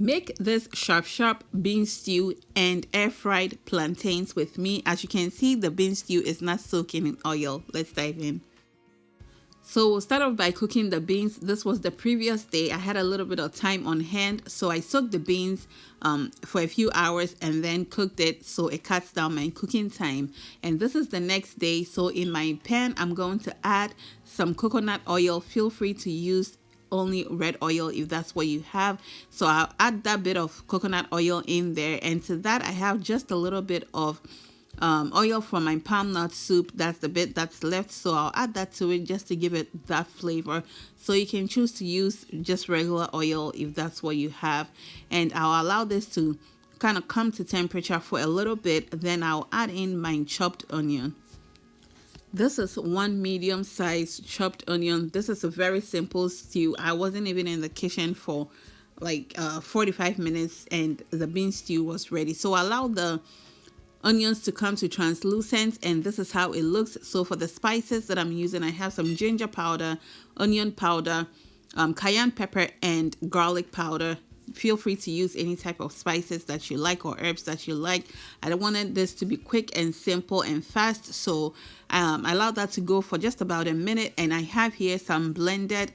Make this sharp bean stew and air fried plantains with me. As you can see, the bean stew is not soaking in oil. Let's dive in. So we'll start off by cooking the beans. This was the previous day. I had a little bit of time on hand, so I soaked the beans for a few hours and then cooked it, so it cuts down my cooking time. And this is the next day. So in my pan, I'm going to add some coconut oil. Feel free to use only red oil if that's what you have. So I'll add that bit of coconut oil in there, and to that I have just a little bit of oil from my palm nut soup. That's the bit that's left, so I'll add that to it just to give it that flavor. So you can choose to use just regular oil if that's what you have, and I'll allow this to kind of come to temperature for a little bit. Then I'll add in my chopped onion. This is one medium-sized chopped onion. This is a very simple stew. I wasn't even in the kitchen for like 45 minutes and the bean stew was ready. So allow the onions to come to translucent, and this is how it looks. So for the spices that I'm using, I have some ginger powder, onion powder, cayenne pepper, and garlic powder. Feel free to use any type of spices that you like or herbs that you like. I wanted this to be quick and simple and fast, so I allowed that to go for just about a minute. And I have here some blended,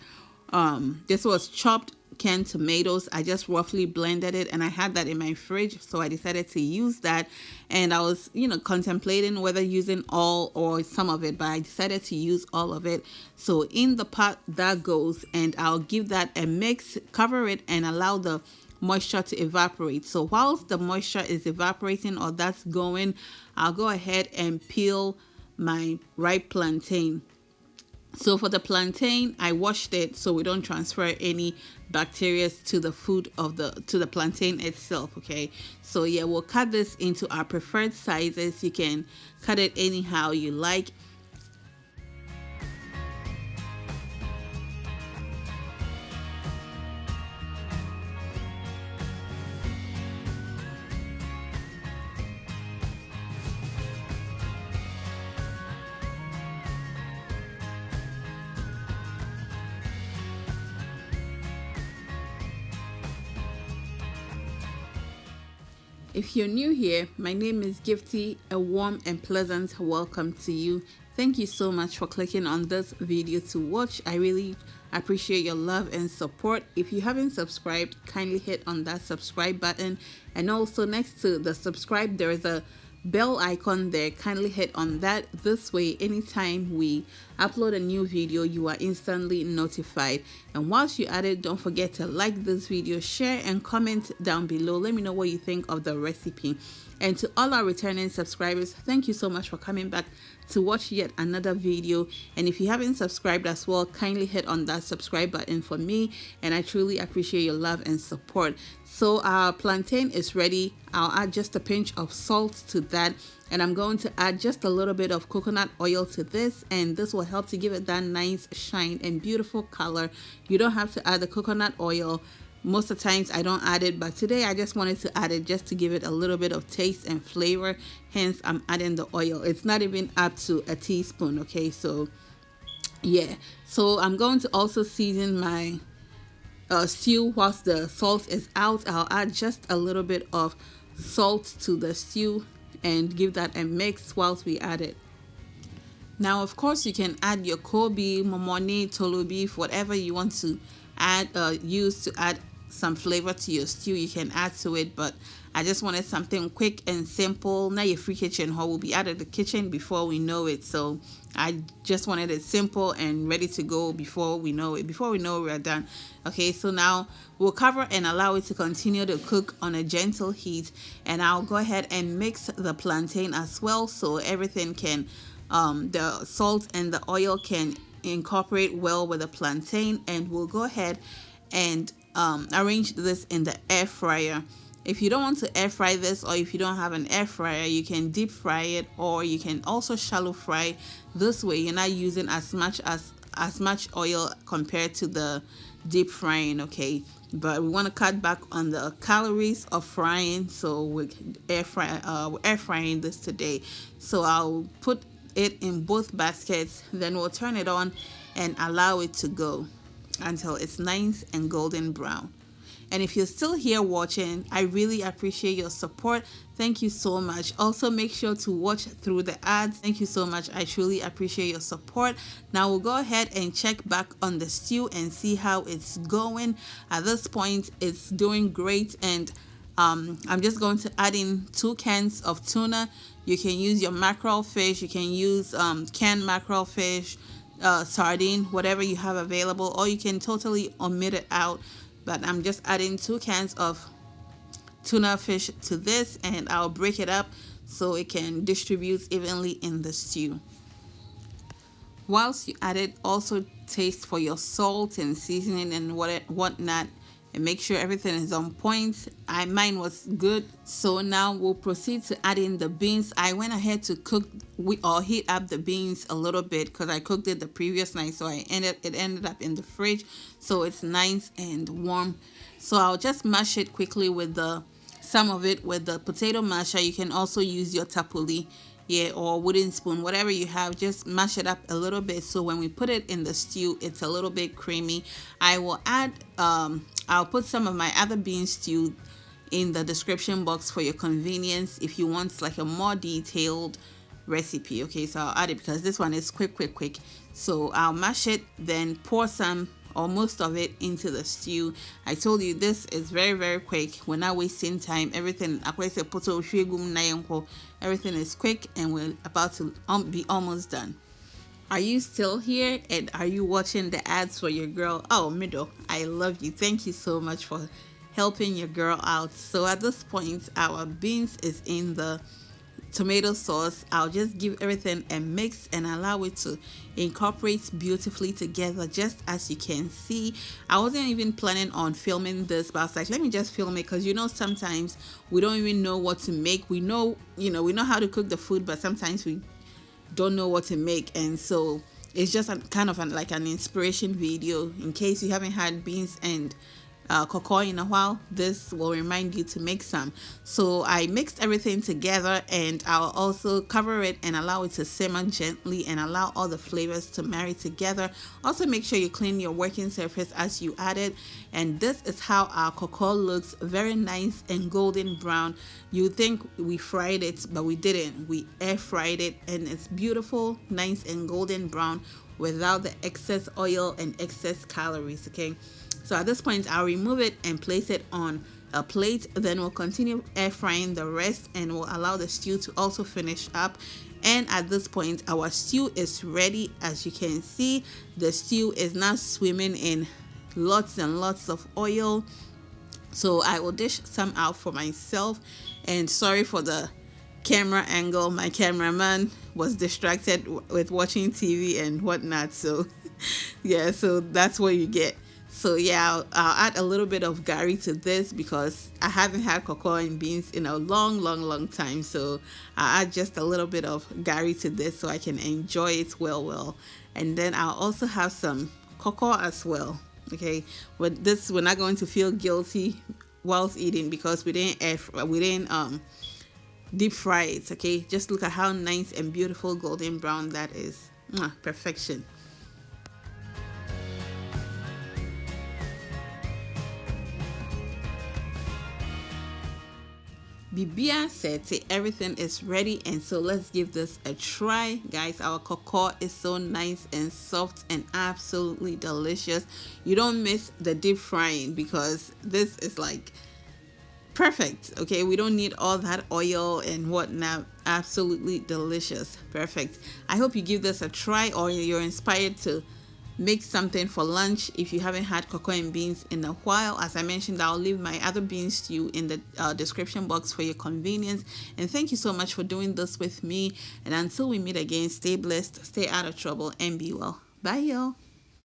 this was chopped canned tomatoes. I just roughly blended it, and I had that in my fridge, so I decided to use that. And I was contemplating whether using all or some of it, but I decided to use all of it. So in the pot that goes, and I'll give that a mix, cover it, and allow the moisture to evaporate. So whilst the moisture is evaporating or that's going, I'll go ahead and peel my ripe plantain. So for the plantain, I washed it so we don't transfer any bacteria to the food of the plantain itself. Okay, so yeah, we'll cut this into our preferred sizes. You can cut it anyhow you like. If you're new here, my name is Gifty. A warm and pleasant welcome to you. Thank you so much for clicking on this video to watch. I really appreciate your love and support. If you haven't subscribed, kindly hit on that subscribe button. And also next to the subscribe, there is a bell icon there. Kindly hit on that. This way, anytime we upload a new video, you are instantly notified. And whilst you're at it, don't forget to like this video, share, and comment down below. Let me know what you think of the recipe. And to all our returning subscribers, thank you so much for coming back to watch yet another video. And if you haven't subscribed as well, kindly hit on that subscribe button for me, and I truly appreciate your love and support. So our plantain is ready. I'll add just a pinch of salt to that, and I'm going to add just a little bit of coconut oil to this, and this will help to give it that nice shine and beautiful color. You don't have to add the coconut oil. Most of the times I don't add it, but today I just wanted to add it just to give it a little bit of taste and flavor. Hence, I'm adding the oil. It's not even up to a teaspoon, okay? So, yeah. So, I'm going to also season my stew whilst the salt is out. I'll add just a little bit of salt to the stew and give that a mix whilst we add it. Now, of course, you can add your Kobe, momoni, tolo beef, whatever you want to add, use to add some flavor to your stew. You can add to it, but I just wanted something quick and simple. Now your free kitchen haul will be out of the kitchen before we know it, so I just wanted it simple and ready to go before we know it. Before we know we're done. Okay, so now we'll cover and allow it to continue to cook on a gentle heat, and I'll go ahead and mix the plantain as well, so everything can the salt and the oil can incorporate well with the plantain. And we'll go ahead and arrange this in the air fryer. If you don't want to air fry this, or if you don't have an air fryer, you can deep fry it, or you can also shallow fry. This way you're not using as much oil compared to the deep frying. Okay, but we want to cut back on the calories of frying, so we're air frying this today. So I'll put it in both baskets, then we'll turn it on and allow it to go until it's nice and golden brown. And if you're still here watching, I really appreciate your support. Thank you so much. Also, make sure to watch through the ads. Thank you so much. I truly appreciate your support. Now we'll go ahead and check back on the stew and see how it's going. At this point, it's doing great, and I'm just going to add in 2 cans of tuna. You can use your mackerel fish. You can use canned mackerel fish, sardine, whatever you have available, or you can totally omit it out. But I'm just adding 2 cans of tuna fish to this, and I'll break it up so it can distribute evenly in the stew. Whilst you add it, also taste for your salt and seasoning and whatnot, and make sure everything is on point. Mine was good. So now we'll proceed to add in the beans. I went ahead to heat up the beans a little bit because I cooked it the previous night, so it ended up in the fridge, so it's nice and warm. So I'll just mash it quickly with some of it with the potato masher. You can also use your tapuli, or wooden spoon, whatever you have. Just mash it up a little bit so when we put it in the stew, it's a little bit creamy. I will add I'll put some of my other bean stew in the description box for your convenience if you want like a more detailed recipe. Okay, so I'll add it because this one is quick. So I'll mash it, then pour some or most of it into the stew. I told you this is very quick. We're not wasting time. Everything is quick, and we're about to be almost done. Are you still here, and are you watching the ads for your girl? Oh, Middle, I love you. Thank you so much for helping your girl out. So at this point, our beans is in the tomato sauce. I'll just give everything a mix and allow it to incorporate beautifully together, just as you can see. I wasn't even planning on filming this, but I was like, let me just film it, because sometimes we don't even know what to make. We know how to cook the food, but sometimes we don't know what to make, and so it's just like an inspiration video. In case you haven't had beans and cocoa in a while, this will remind you to make some. So I mixed everything together, and I'll also cover it and allow it to simmer gently and allow all the flavors to marry together. Also make sure you clean your working surface as you add it. And this is how our cocoa looks, very nice and golden brown. You think we fried it, but we didn't. We air fried it, and it's beautiful, nice and golden brown without the excess oil and excess calories. Okay, so at this point, I'll remove it and place it on a plate. Then we'll continue air frying the rest, and we'll allow the stew to also finish up. And at this point, our stew is ready. As you can see, the stew is now swimming in lots and lots of oil. So I will dish some out for myself. And sorry for the camera angle. My cameraman was distracted with watching TV and whatnot. So yeah, so that's what you get. So yeah, I'll add a little bit of gari to this because I haven't had cocoa and beans in a long time. So I'll add just a little bit of gari to this so I can enjoy it well. And then I'll also have some cocoa as well. Okay, but this, we're not going to feel guilty whilst eating because we didn't deep fry it. Okay, just look at how nice and beautiful golden brown that is. Perfection. Bibia said everything is ready, and so let's give this a try, guys. Our cocoa is so nice and soft and absolutely delicious. You don't miss the deep frying because this is like perfect. Okay, we don't need all that oil and whatnot. Absolutely delicious. Perfect. I hope you give this a try, or you're inspired to make something for lunch if you haven't had cocoa and beans in a while. As I mentioned, I'll leave my other bean stew in the description box for your convenience. And thank you so much for doing this with me. And until we meet again, stay blessed, stay out of trouble, and be well. Bye, y'all.